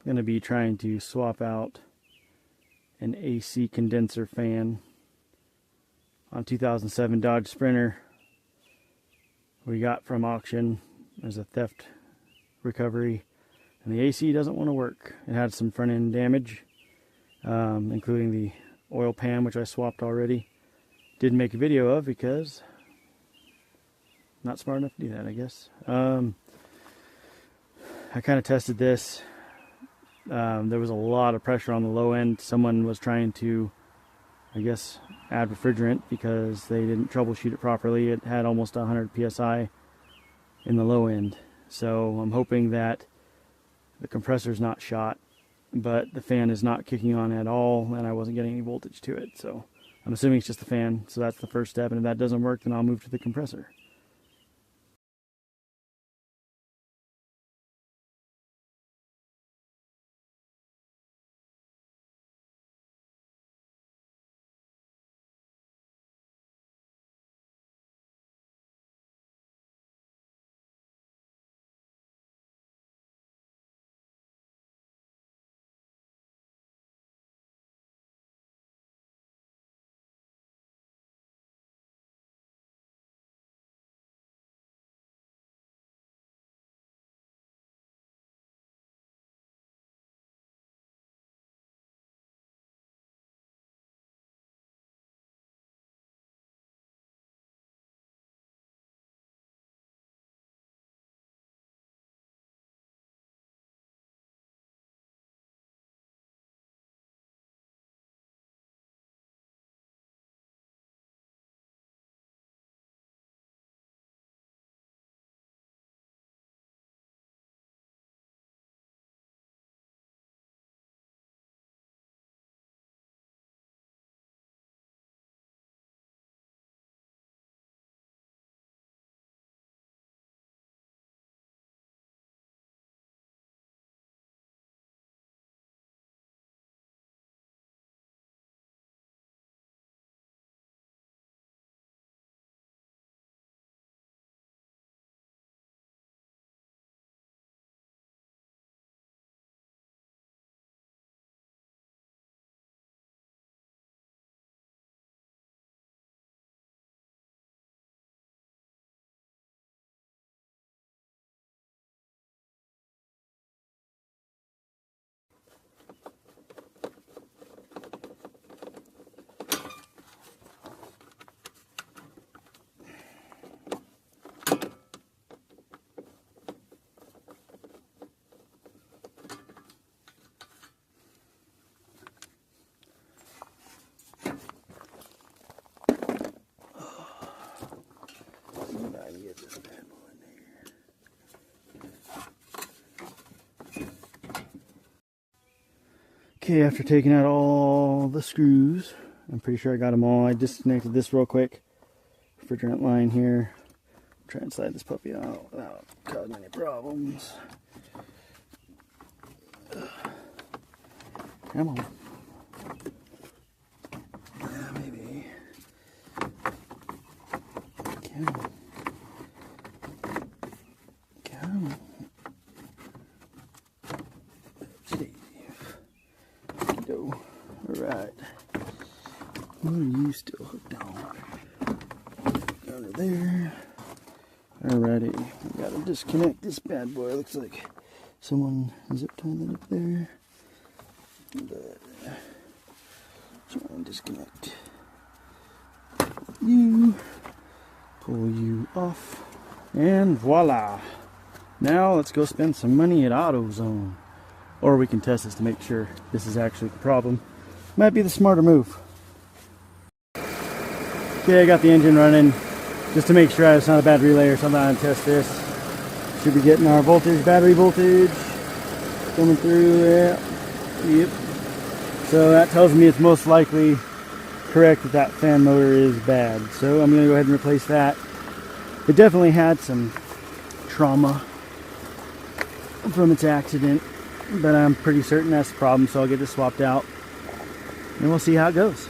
going to be trying to swap out an AC condenser fan on 2007 Dodge Sprinter we got from auction as a theft recovery, and the AC doesn't want to work. It had some front end damage, including the oil pan, which I swapped already. Didn't make a video of because not smart enough to do that, I guess. I kind of tested this. There was a lot of pressure on the low end. Someone was trying to, I guess, add refrigerant because they didn't troubleshoot it properly. It had almost 100 psi in the low end. So I'm hoping that the compressor's not shot, but the fan is not kicking on at all, and I wasn't getting any voltage to it. So I'm assuming it's just the fan. So that's the first step, and if that doesn't work, then I'll move to the compressor. Okay, after taking out all the screws, I'm pretty sure I got them all. I disconnected this real quick. Refrigerant line here. Try and slide this puppy out without causing any problems. Come on. Yeah, maybe. Come on. Come on. Alright. What are you still hooked on? Under there. Alrighty. We gotta disconnect this bad boy. Looks like someone zip tied that up there. But try and disconnect you. Pull you off. And voila. Now let's go spend some money at AutoZone. Or we can test this to make sure this is actually the problem. Might be the smarter move. Okay, I got the engine running just to make sure it's not a bad relay or something. I'll test this. Should be getting our voltage, battery voltage coming through. Yeah. Yep. So that tells me it's most likely correct that that fan motor is bad. So I'm going to go ahead and replace that. It definitely had some trauma from its accident, but I'm pretty certain that's the problem, so I'll get this swapped out and we'll see how it goes.